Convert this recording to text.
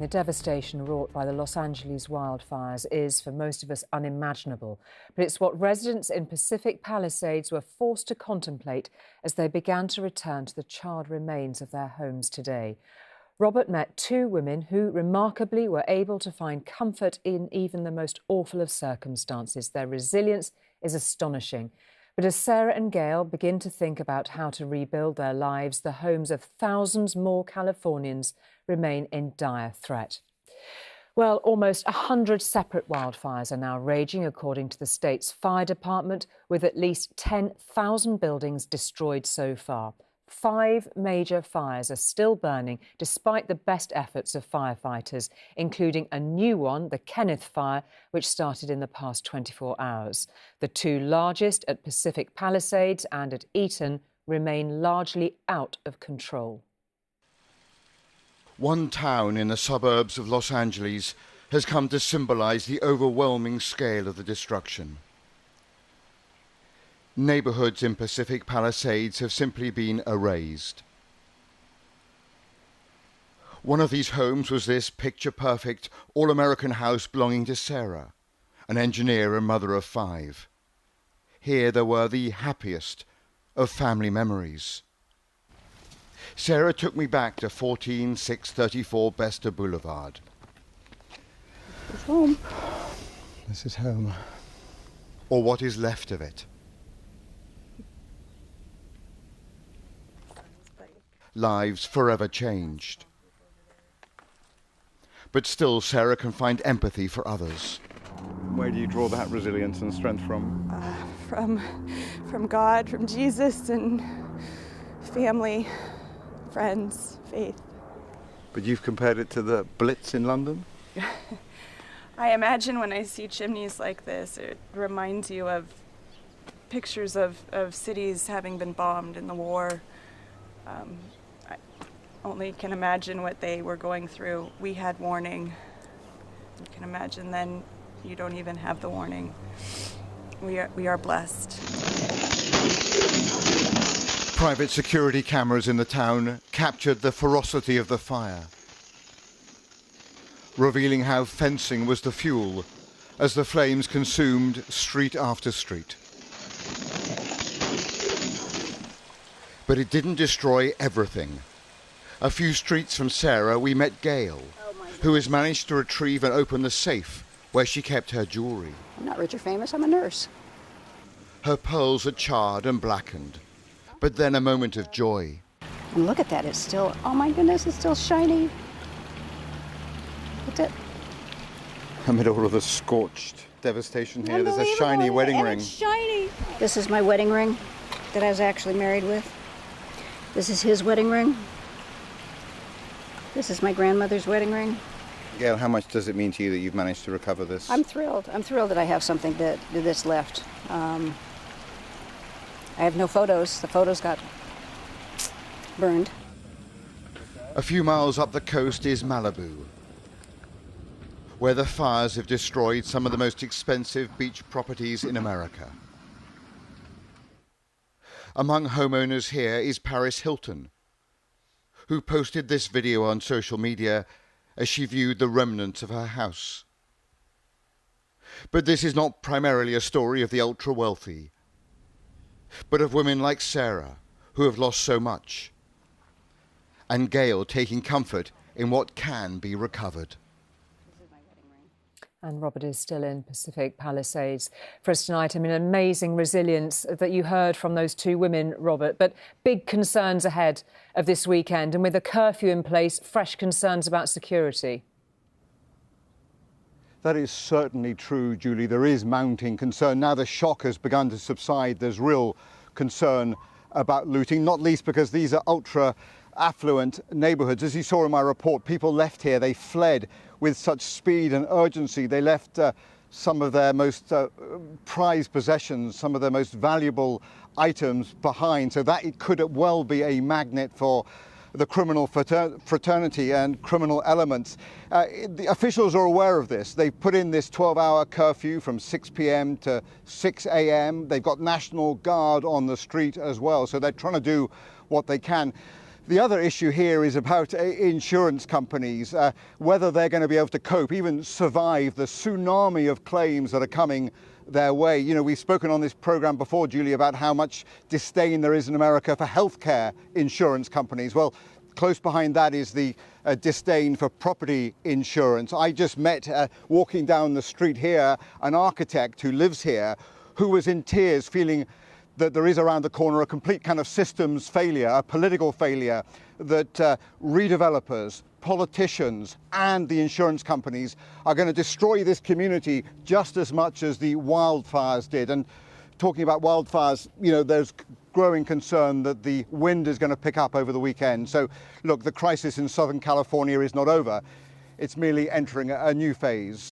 The devastation wrought by the Los Angeles wildfires is, for most of us, unimaginable. But it's what residents in Pacific Palisades were forced to contemplate as they began to return to the charred remains of their homes today. Robert met two women who, remarkably, were able to find comfort in even the most awful of circumstances. Their resilience is astonishing. But as Sarah and Gail begin to think about how to rebuild their lives, the homes of thousands more Californians remain in dire threat. Well, almost 100 separate wildfires are now raging, according to the state's fire department, with at least 10,000 buildings destroyed so far. 5 major fires are still burning, despite the best efforts of firefighters, including a new one, the Kenneth Fire, which started in the past 24 hours. The 2 largest, at Pacific Palisades and at Eaton, remain largely out of control. One town in the suburbs of Los Angeles has come to symbolize the overwhelming scale of the destruction. Neighborhoods in Pacific Palisades have simply been erased. One of these homes was this picture-perfect, all-American house belonging to Sarah, an engineer and mother of 5. Here there were the happiest of family memories. Sarah took me back to 14634 Besta Boulevard. This is home. This is home. Or what is left of it. Lives forever changed. But still, Sarah can find empathy for others. Where do you draw that resilience and strength from? From God, from Jesus, and family, friends, faith. But you've compared it to the Blitz in London? I imagine when I see chimneys like this, it reminds you of pictures of cities having been bombed in the war. I only can imagine what they were going through. We had warning. You can imagine then you don't even have the warning. We are blessed. Private security cameras in the town captured the ferocity of the fire, revealing how fencing was the fuel as the flames consumed street after street. But it didn't destroy everything. A few streets from Sarah, we met Gail, who has managed to retrieve and open the safe where she kept her jewelry. I'm not rich or famous, I'm a nurse. Her pearls are charred and blackened, but then a moment of joy. And look at that, it's still, oh my goodness, it's still shiny. Look at it. Amid all of the scorched devastation here, there's a shiny wedding ring. It's shiny. This is my wedding ring that I was actually married with. This is his wedding ring. This is my grandmother's wedding ring. Gail, how much does it mean to you that you've managed to recover this? I'm thrilled. I'm thrilled that I have something that's left. I have no photos. The photos got burned. A few miles up the coast is Malibu, where the fires have destroyed some of the most expensive beach properties in America. Among homeowners here is Paris Hilton, who posted this video on social media as she viewed the remnants of her house. But this is not primarily a story of the ultra-wealthy, but of women like Sarah, who have lost so much, and Gail taking comfort in what can be recovered. And Robert is still in Pacific Palisades for us tonight. I mean, amazing resilience that you heard from those 2 women, Robert, but big concerns ahead of this weekend. And with a curfew in place, fresh concerns about security. That is certainly true, Julie. There is mounting concern. Now the shock has begun to subside. There's real concern about looting, not least because these are ultra-affluent neighbourhoods. As you saw in my report, people left here, they fled with such speed and urgency. They left some of their most prized possessions, some of their most valuable items behind, so that it could well be a magnet for the criminal fraternity and criminal elements. The officials are aware of this. They've put in this 12-hour curfew from 6 p.m. to 6 a.m. They've got National Guard on the street as well, so they're trying to do what they can. The other issue here is about insurance companies, whether they're going to be able to cope, even survive the tsunami of claims that are coming their way. You know, we've spoken on this programme before, Julie, about how much disdain there is in America for healthcare insurance companies. Well, close behind that is the disdain for property insurance. I just met, walking down the street here, an architect who lives here who was in tears, feeling that there is around the corner a complete kind of systems failure, a political failure, that redevelopers, politicians and the insurance companies are going to destroy this community just as much as the wildfires did. And talking about wildfires, you know, there's growing concern that the wind is going to pick up over the weekend. So look, the crisis in Southern California is not over. It's merely entering a new phase.